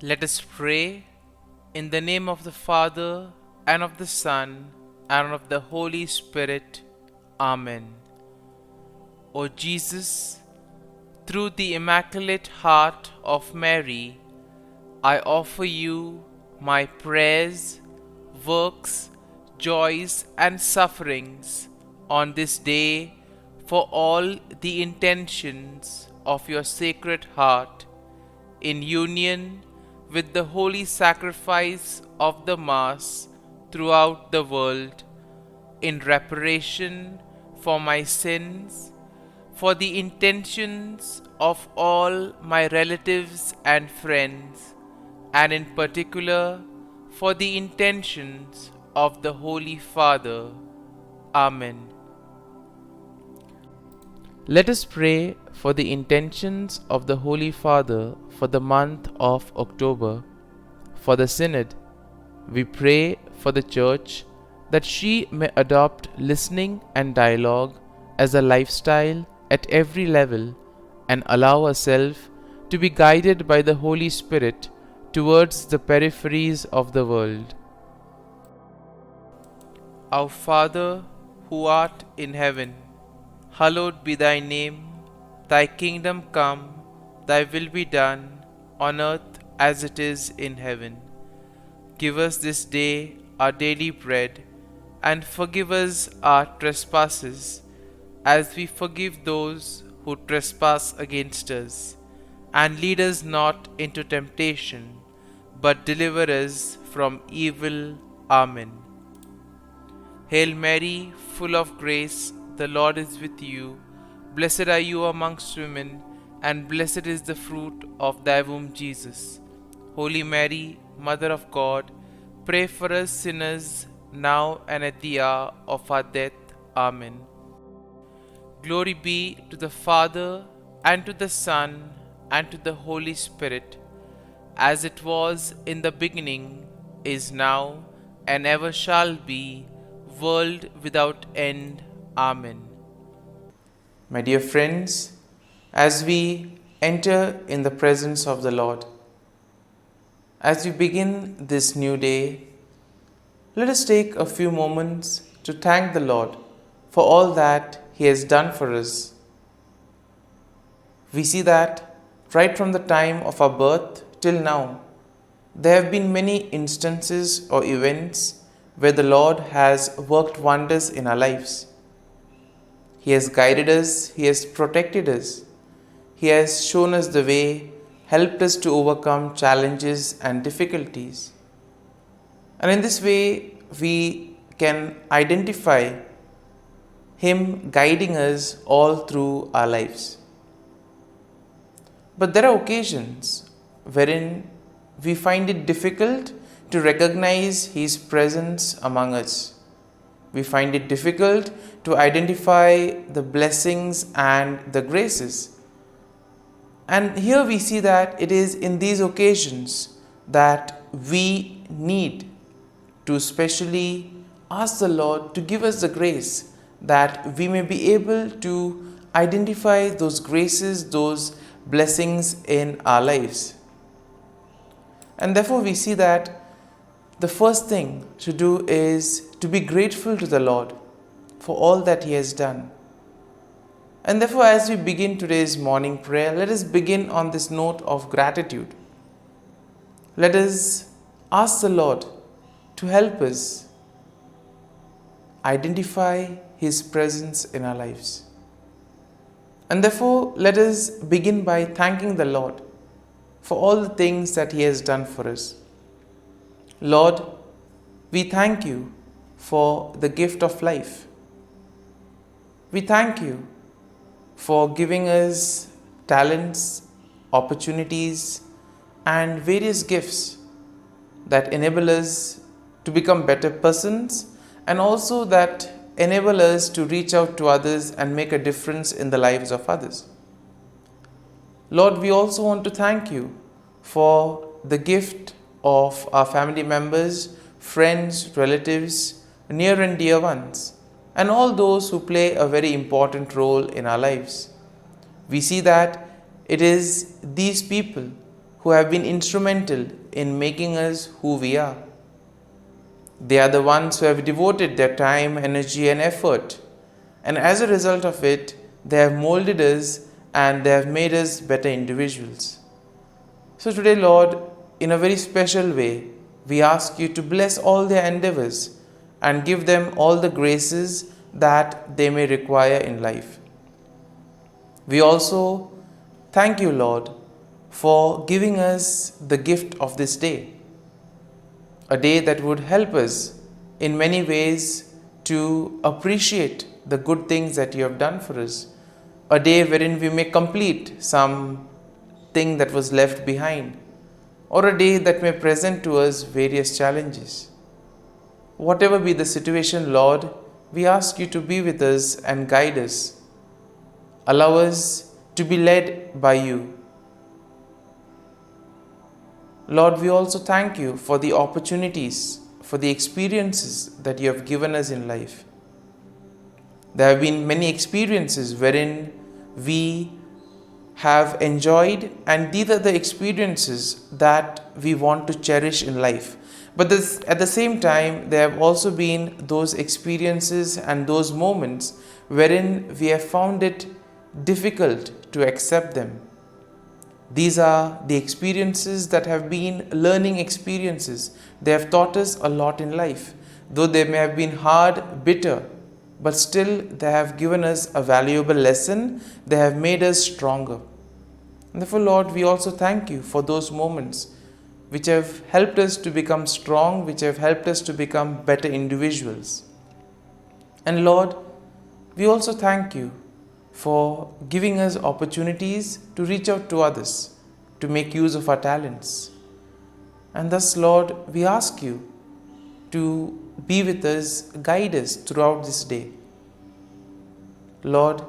Let us pray in the name of the Father, and of the Son, and of the Holy Spirit. Amen. O Jesus, through the Immaculate Heart of Mary, I offer you my prayers, works, joys, and sufferings on this day for all the intentions of your Sacred Heart, in union with the holy sacrifice of the Mass throughout the world, in reparation for my sins, for the intentions of all my relatives and friends, and in particular for the intentions of the Holy Father. Amen. Let us pray for the intentions of the Holy Father for the month of October. For the Synod, we pray for the Church that she may adopt listening and dialogue as a lifestyle at every level and allow herself to be guided by the Holy Spirit towards the peripheries of the world. Our Father, who art in heaven, hallowed be thy name. Thy kingdom come, thy will be done, on earth as it is in heaven. Give us this day our daily bread, and forgive us our trespasses, as we forgive those who trespass against us. And lead us not into temptation, but deliver us from evil. Amen. Hail Mary, full of grace, the Lord is with you. Blessed are you amongst women, and blessed is the fruit of thy womb, Jesus. Holy Mary, Mother of God, pray for us sinners, now and at the hour of our death. Amen. Glory be to the Father, and to the Son, and to the Holy Spirit, as it was in the beginning, is now, and ever shall be, world without end. Amen. My dear friends, as we enter in the presence of the Lord, as we begin this new day, let us take a few moments to thank the Lord for all that He has done for us. We see that right from the time of our birth till now, there have been many instances or events where the Lord has worked wonders in our lives. He has guided us, He has protected us, He has shown us the way, helped us to overcome challenges and difficulties. And in this way, we can identify Him guiding us all through our lives. But there are occasions wherein we find it difficult to recognize His presence among us. We find it difficult to identify the blessings and the graces. And here we see that it is in these occasions that we need to specially ask the Lord to give us the grace that we may be able to identify those graces, those blessings in our lives. And therefore we see that the first thing to do is to be grateful to the Lord for all that He has done. And therefore, as we begin today's morning prayer, let us begin on this note of gratitude. Let us ask the Lord to help us identify His presence in our lives. And therefore, let us begin by thanking the Lord for all the things that He has done for us. Lord, we thank You for the gift of life. We thank You for giving us talents, opportunities, and various gifts that enable us to become better persons, and also that enable us to reach out to others and make a difference in the lives of others. Lord, we also want to thank You for the gift of our family members, friends, relatives, near and dear ones, and all those who play a very important role in our lives. We see that it is these people who have been instrumental in making us who we are. They are the ones who have devoted their time, energy, and effort, and as a result of it, they have molded us and they have made us better individuals. So today, Lord, in a very special way, we ask you to bless all their endeavors and give them all the graces that they may require in life. We also thank you, Lord, for giving us the gift of this day, a day that would help us in many ways to appreciate the good things that you have done for us, a day wherein we may complete some thing that was left behind, or a day that may present to us various challenges. Whatever be the situation, Lord, we ask you to be with us and guide us. Allow us to be led by you. Lord, we also thank you for the opportunities, for the experiences that you have given us in life. There have been many experiences wherein we have enjoyed, and these are the experiences that we want to cherish in life. But at the same time, there have also been those experiences and those moments wherein we have found it difficult to accept them. These are the experiences that have been learning experiences. They have taught us a lot in life. Though they may have been hard, bitter, but still they have given us a valuable lesson. They have made us stronger. And therefore, Lord, we also thank you for those moments which have helped us to become strong, which have helped us to become better individuals. And Lord, we also thank you for giving us opportunities to reach out to others, to make use of our talents. And thus, Lord, we ask you to be with us, guide us throughout this day. Lord,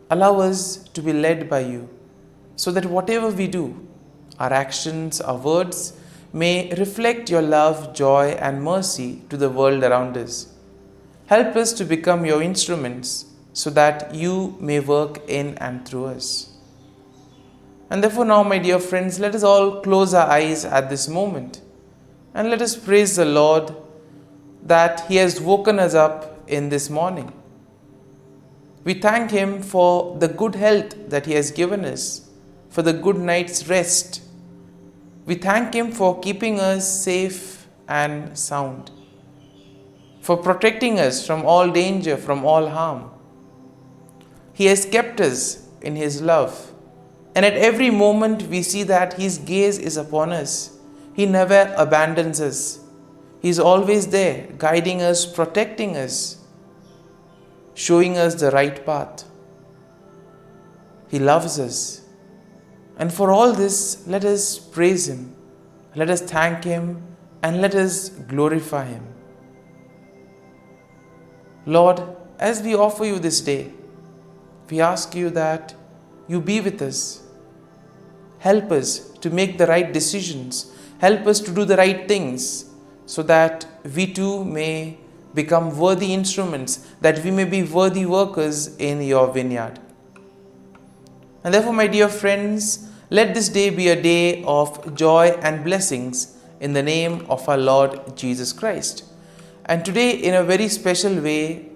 allow us to be led by you, so that whatever we do, our actions, our words, may reflect your love, joy, and mercy to the world around us. Help us to become your instruments, so that you may work in and through us. And therefore now, my dear friends, let us all close our eyes at this moment and let us praise the Lord that He has woken us up in this morning. We thank Him for the good health that He has given us, for the good night's rest. We thank Him for keeping us safe and sound, for protecting us from all danger, from all harm. He has kept us in His love, and at every moment we see that His gaze is upon us. He never abandons us. He is always there, guiding us, protecting us, showing us the right path. He loves us. And for all this, let us praise Him, let us thank Him, and let us glorify Him. Lord, as we offer you this day, we ask you that you be with us. Help us to make the right decisions. Help us to do the right things, so that we too may become worthy instruments, that we may be worthy workers in your vineyard. And therefore, my dear friends, let this day be a day of joy and blessings in the name of our Lord Jesus Christ. And today, in a very special way,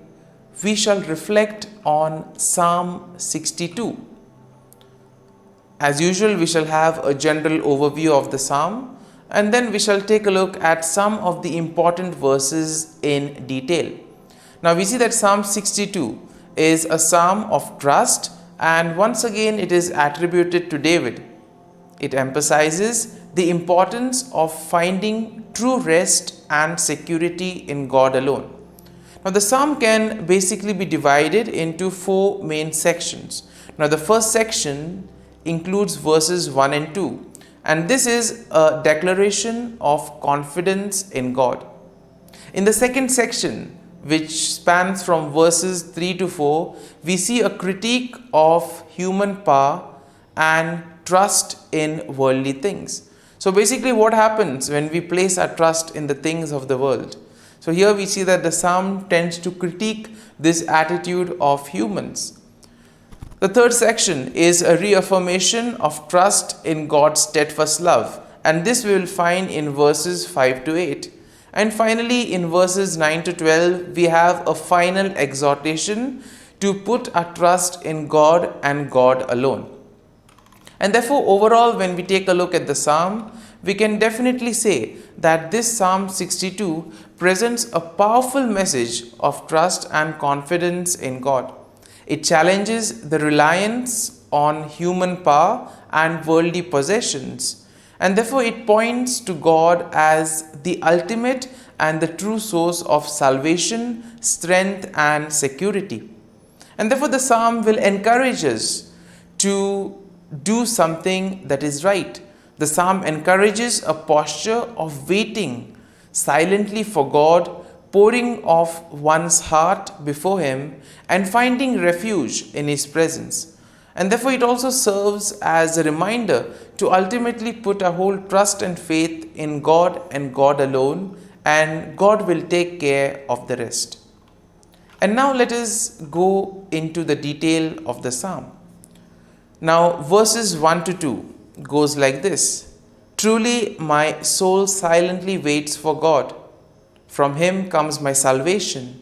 we shall reflect on Psalm 62. As usual, we shall have a general overview of the psalm, and then we shall take a look at some of the important verses in detail. Now we see that Psalm 62 is a psalm of trust, and once again it is attributed to David. It emphasizes the importance of finding true rest and security in God alone. Now the psalm can basically be divided into four main sections. Now the first section includes verses 1 and 2, and this is a declaration of confidence in God. In the second section, which spans from verses 3 to 4, we see a critique of human power and trust in worldly things. So basically what happens when we place our trust in the things of the world? So here we see that the psalm tends to critique this attitude of humans. The third section is a reaffirmation of trust in God's steadfast love, and this we will find in verses 5 to 8. And finally, in verses 9 to 12, we have a final exhortation to put our trust in God and God alone. And therefore, overall, when we take a look at the psalm, we can definitely say that this Psalm 62 presents a powerful message of trust and confidence in God. It challenges the reliance on human power and worldly possessions, and therefore it points to God as the ultimate and the true source of salvation, strength, and security. And therefore, the psalm will encourage us to do something that is right. The psalm encourages a posture of waiting silently for God, pouring off one's heart before Him, and finding refuge in His presence. And therefore, it also serves as a reminder to ultimately put our whole trust and faith in God and God alone, and God will take care of the rest. And now let us go into the detail of the psalm. Now, verses 1 to 2 goes like this: Truly my soul silently waits for God. From Him comes my salvation.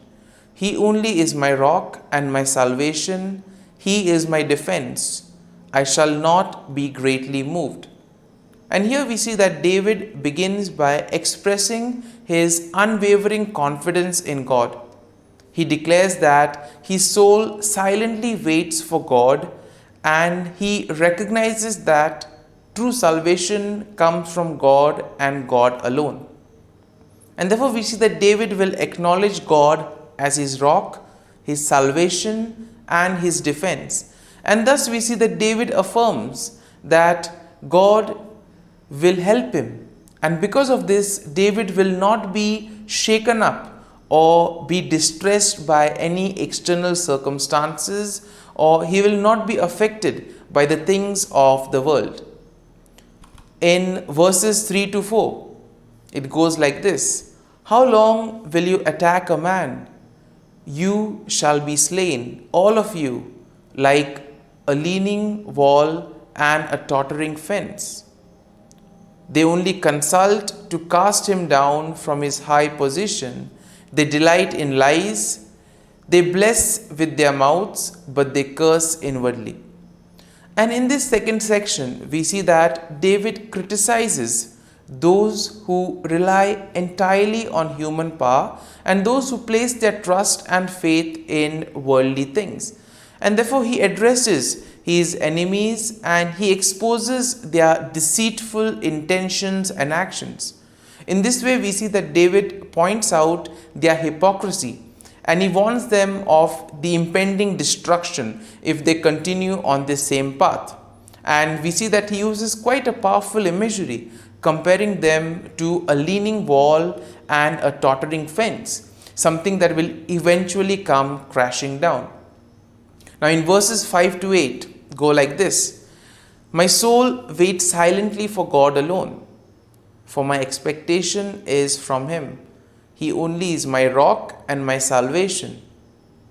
He only is my rock and my salvation. He is my defense. I shall not be greatly moved. And here we see that David begins by expressing his unwavering confidence in God. He declares that his soul silently waits for God, and he recognizes that true salvation comes from God and God alone. And therefore we see that David will acknowledge God as his rock, his salvation, and his defense. And thus we see that David affirms that God will help him. And because of this, David will not be shaken up or be distressed by any external circumstances, or he will not be affected by the things of the world. In verses 3 to 4, it goes like this: How long will you attack a man? You shall be slain, all of you, like a leaning wall and a tottering fence. They only consult to cast him down from his high position. They delight in lies. They bless with their mouths, but they curse inwardly. And in this second section, we see that David criticizes those who rely entirely on human power and those who place their trust and faith in worldly things. And therefore, he addresses his enemies and he exposes their deceitful intentions and actions. In this way, we see that David points out their hypocrisy and he warns them of the impending destruction if they continue on this same path. And we see that he uses quite a powerful imagery, comparing them to a leaning wall and a tottering fence, something that will eventually come crashing down. Now in verses 5 to 8 go like this: My soul waits silently for God alone, for my expectation is from Him. He only is my rock and my salvation.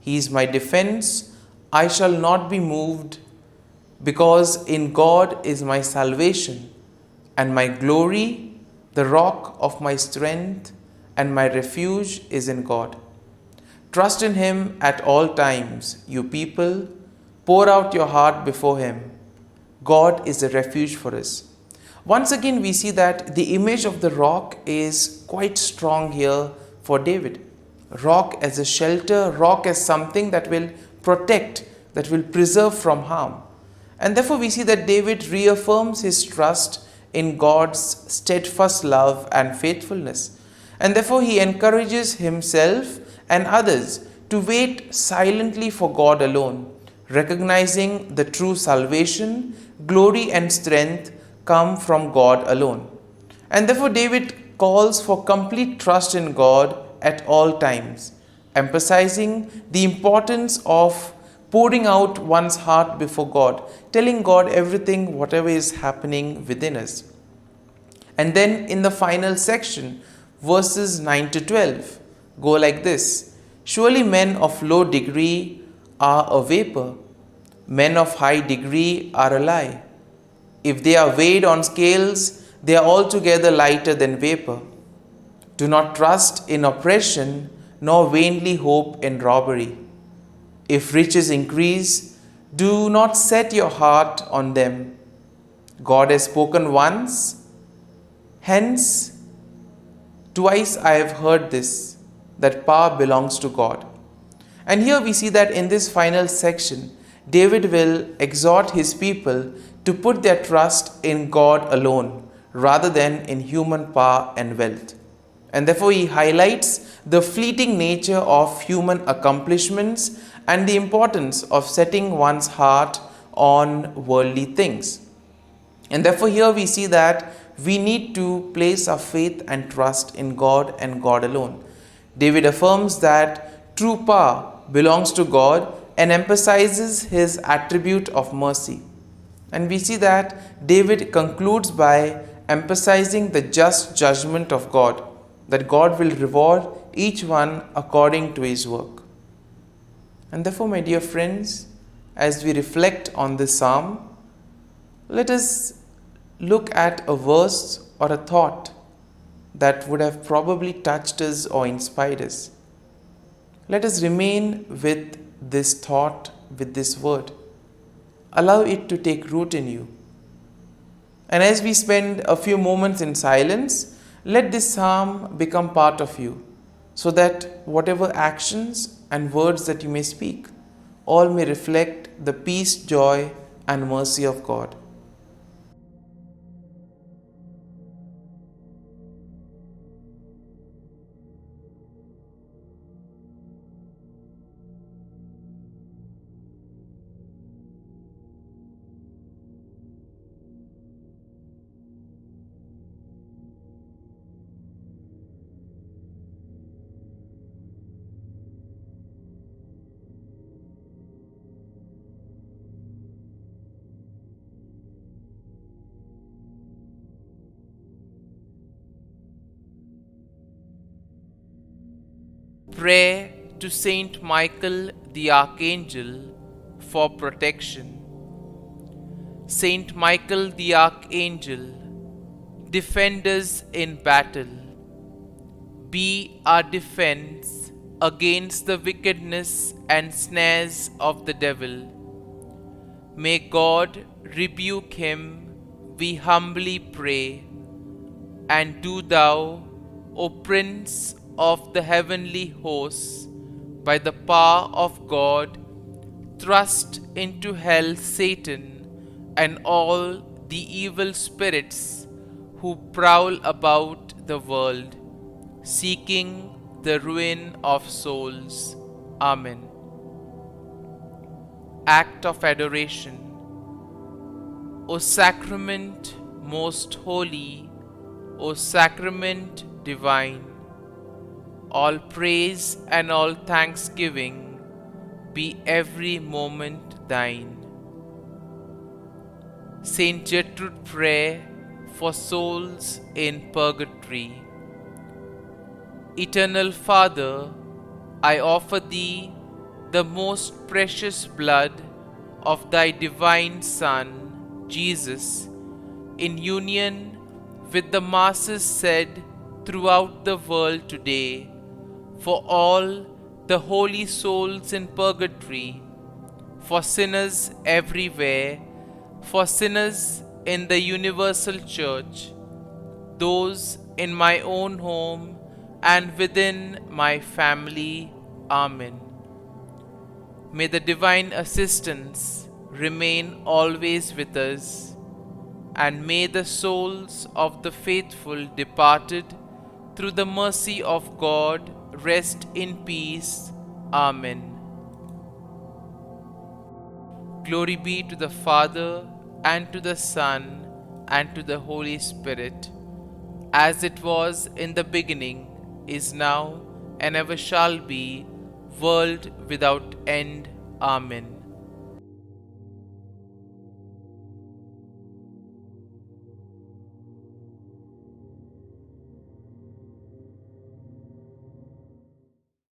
He is my defense. I shall not be moved, because in God is my salvation and my glory, the rock of my strength, and my refuge is in God. Trust in Him at all times, you people. Pour out your heart before Him. God is a refuge for us. Once again, we see that the image of the rock is quite strong here for David. Rock as a shelter, rock as something that will protect, that will preserve from harm. And therefore, we see that David reaffirms his trust in God's steadfast love and faithfulness. And therefore, he encourages himself and others to wait silently for God alone, recognizing the true salvation, glory, and strength come from God alone. And therefore, David calls for complete trust in God at all times, emphasizing the importance of pouring out one's heart before God, telling God everything, whatever is happening within us. And then in the final section, verses 9 to 12 go like this: Surely men of low degree are a vapor, Men of high degree are a lie. If they are weighed on scales, they are altogether lighter than vapor. Do not trust in oppression, nor vainly hope in robbery. If riches increase, do not set your heart on them. God has spoken once, hence twice I have heard this, that power belongs to God. And here we see that in this final section, David will exhort his people to put their trust in God alone rather than in human power and wealth. And therefore, he highlights the fleeting nature of human accomplishments and the importance of setting one's heart on worldly things. And therefore, here we see that we need to place our faith and trust in God and God alone. David affirms that true power belongs to God and emphasizes his attribute of mercy. And we see that David concludes by emphasizing the just judgment of God, that God will reward each one according to his work. And therefore, my dear friends, as we reflect on this psalm, let us look at a verse or a thought that would have probably touched us or inspired us. Let us remain with this thought, with this word. Allow it to take root in you. And as we spend a few moments in silence, let this psalm become part of you, so that whatever actions and words that you may speak, all may reflect the peace, joy, and mercy of God. Prayer to Saint Michael the Archangel for protection. Saint Michael the Archangel, defend us in battle. Be our defense against the wickedness and snares of the devil. May God rebuke him, we humbly pray. And do thou, O Prince of the heavenly hosts, by the power of God, thrust into hell Satan and all the evil spirits who prowl about the world, seeking the ruin of souls. Amen. Act of Adoration. O Sacrament most holy, O Sacrament divine, all praise and all thanksgiving be every moment thine. Saint Gertrude Prayer for souls in purgatory. Eternal Father, I offer Thee the most precious blood of Thy divine Son, Jesus, in union with the masses said throughout the world today, for all the holy souls in purgatory, for sinners everywhere, for sinners in the universal church, those in my own home and within my family. Amen. May the divine assistance remain always with us, and may the souls of the faithful departed through the mercy of God rest in peace. Amen. Glory be to the Father, and to the Son, and to the Holy Spirit, as it was in the beginning, is now, and ever shall be, world without end. Amen.